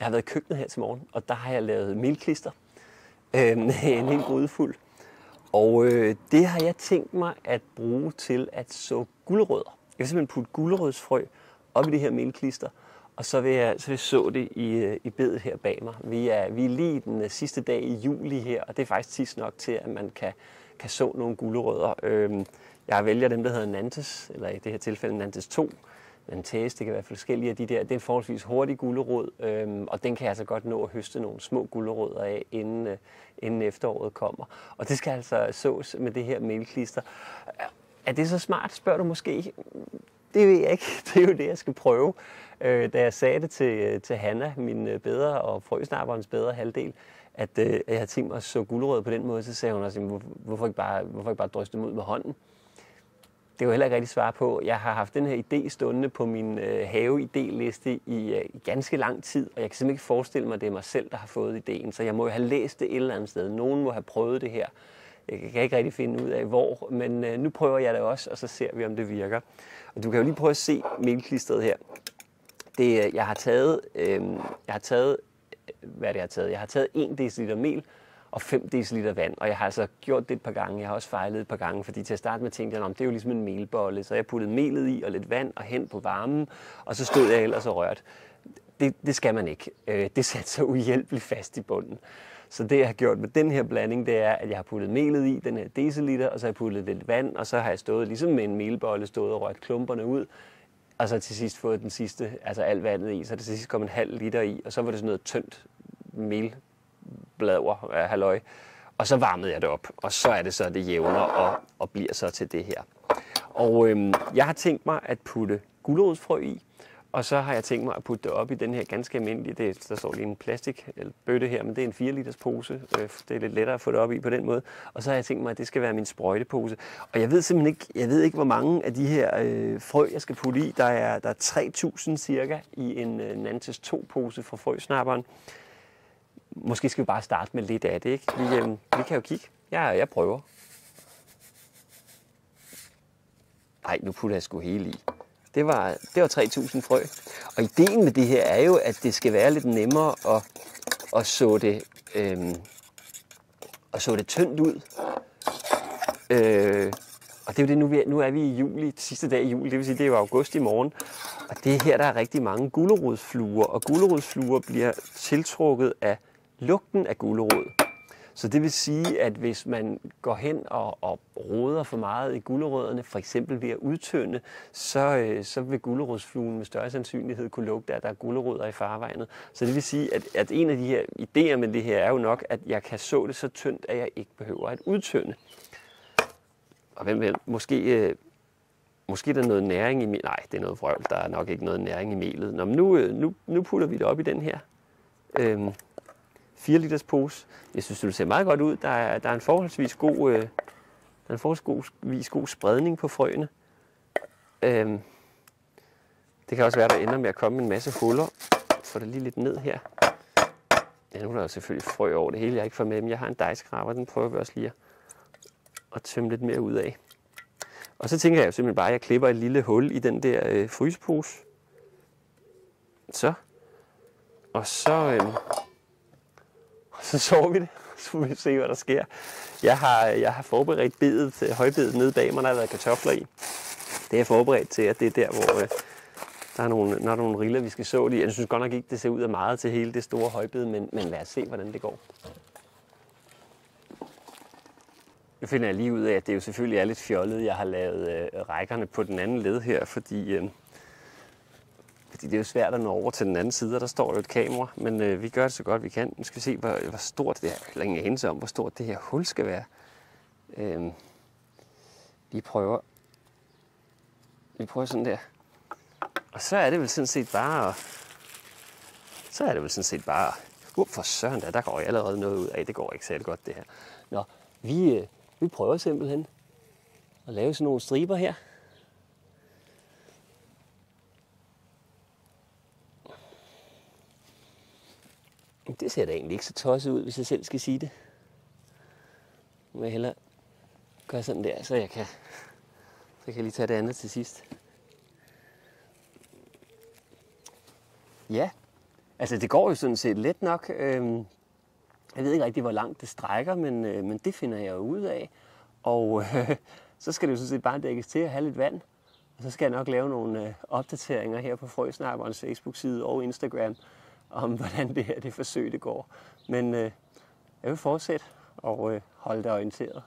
Jeg har været i køkkenet her til morgen, og der har jeg lavet melklister. En hel gryde fuld. Og det har jeg tænkt mig at bruge til at så gulerødder. Jeg vil simpelthen putte gulerødsfrø op i det her melklister, og så vil jeg så det i bedet her bag mig. Vi er lige den sidste dag i juli her, og det er faktisk tids nok til, at man kan så nogle gulerødder. Jeg vælger dem, der hedder Nantes, eller i det her tilfælde Nantes 2. Nantes, det kan være forskellige af de der. Det er en forholdsvis hurtig gulerod, og den kan jeg altså godt nå at høste nogle små gulerødder af, inden efteråret kommer. Og det skal altså sås med det her melklister. Er det så smart, spørger du måske? Det ved jeg ikke. Det er jo det, jeg skal prøve. Da jeg sagde det til Hanna, min bedre og frøsnapperens bedre halvdel, at jeg havde tænkt mig at så gulerødder på den måde, så sagde hun også, hvorfor ikke bare drysse dem ud med hånden? Det var heller ikke rigtig svar på. Jeg har haft den her idé stående på min have-idéliste i ganske lang tid, og jeg kan simpelthen ikke forestille mig, at det er mig selv, der har fået idéen. Så jeg må jo have læst det et eller andet sted. Nogen må have prøvet det her. Jeg kan ikke rigtig finde ud af, hvor, men nu prøver jeg det også, og så ser vi, om det virker. Og du kan jo lige prøve at se melklisteret her. Jeg har taget 1 dl mel og 5 dl vand, og jeg har altså gjort det et par gange. Jeg har også fejlet et par gange, fordi til at starte med tænkte jeg, det er jo ligesom en melbolle, så jeg puttede melet i og lidt vand og hen på varmen, og så stod jeg ellers og rørt. Det skal man ikke. Det satte sig uhjælpeligt fast i bunden. Så det, jeg har gjort med den her blanding, det er, at jeg har puttet melet i, den her deciliter, og så har jeg puttet lidt vand, og så har jeg stået ligesom med en melbolle, stået og rørt klumperne ud, og så til sidst fået den sidste, altså alt vandet i, så det til sidst kom 1/2 liter i, og så var det sådan noget tyndt melblader af halløj, og så varmede jeg det op, og så er det så, det jævner og bliver så til det her. Og jeg har tænkt mig at putte gulerodsfrø i, og så har jeg tænkt mig at putte det op i den her ganske almindelige, der står lige en plastikbøtte her, men det er en 4 liters pose. Det er lidt lettere at få det op i på den måde. Og så har jeg tænkt mig, at det skal være min sprøjtepose. Og jeg ved simpelthen ikke, hvor mange af de her frø, jeg skal putte i. Der er 3.000 cirka i en Nantes 2-pose fra frøsnapperen. Måske skal vi bare starte med lidt af det, ikke? Vi kan jo kigge. Jeg prøver. Nej, nu putter jeg sgu hele i. Det var 3.000 frø. Og ideen med det her er jo, at det skal være lidt nemmere at så det tyndt ud. Og det er jo det, nu er vi i juli, sidste dag i juli, det vil sige, det er jo august i morgen. Og det er her, der er rigtig mange gulerodsfluer, og gulerodsfluer bliver tiltrukket af lugten af gulerod. Så det vil sige, at hvis man går hen og roder for meget i gulerødderne, for eksempel ved at udtynde, så vil gulerodsfluen med større sandsynlighed kunne lugte, at der er gulerødder i farvandet. Så det vil sige, at en af de her idéer med det her er jo nok, at jeg kan så det så tyndt, at jeg ikke behøver at udtynde. Og hvem ved, måske er der noget næring i melet. Nej, det er noget vrøvl. Der er nok ikke noget næring i melet. Nå, men nu putter vi det op i den her 4 liters pose. Jeg synes, det ser meget godt ud. Der er en forholdsvis god spredning på frøene. Det kan også være, der ender med at komme en masse huller. Få det lige lidt ned her. Ja, nu er der jo selvfølgelig frø over det hele. Jeg har ikke fået med dem. Jeg har en dejskraber, den prøver vi også lige at tømme lidt mere ud af. Og så tænker jeg jo simpelthen bare, at jeg klipper et lille hul i den der frysepose. Så. Og så så vi det. Så må vi se, hvad der sker. Jeg har forberedt bedet til højbedet nede bag mig, der har været kartofler i. Det er forberedt til, at det er der, hvor der er nogle riller, vi skal så det i. Jeg synes godt nok ikke, det ser ud af meget til hele det store højbed, men lad os se, hvordan det går. Nu finder jeg lige ud af, at det jo selvfølgelig er lidt fjollet. Jeg har lavet rækkerne på den anden led her, fordi det er jo svært at nå over til den anden side, og der står jo et kamera, men vi gør det så godt vi kan. Nu skal vi se, hvor stort det er. Eller ingen anelse om, hvor stort det her hul skal være. Vi prøver sådan der. Og så er det vel sådan set bare... for søren der går jeg allerede noget ud af. Det går ikke særlig godt, det her. Nå, vi prøver simpelthen at lave sådan nogle striber her. Det ser da egentlig ikke så tosset ud, hvis jeg selv skal sige det. Nu må jeg hellere gøre sådan der, så jeg kan lige tage det andet til sidst. Ja, Altså, det går jo sådan set let nok. Jeg ved ikke rigtig, hvor langt det strækker, men det finder jeg jo ud af. Og så skal det jo sådan set bare dækkes til at have lidt vand. Og så skal jeg nok lave nogle opdateringer her på Frøsnapperens Facebook-side og Instagram, om hvordan det her forsøg det går. Men jeg vil fortsætte og holde dig orienteret.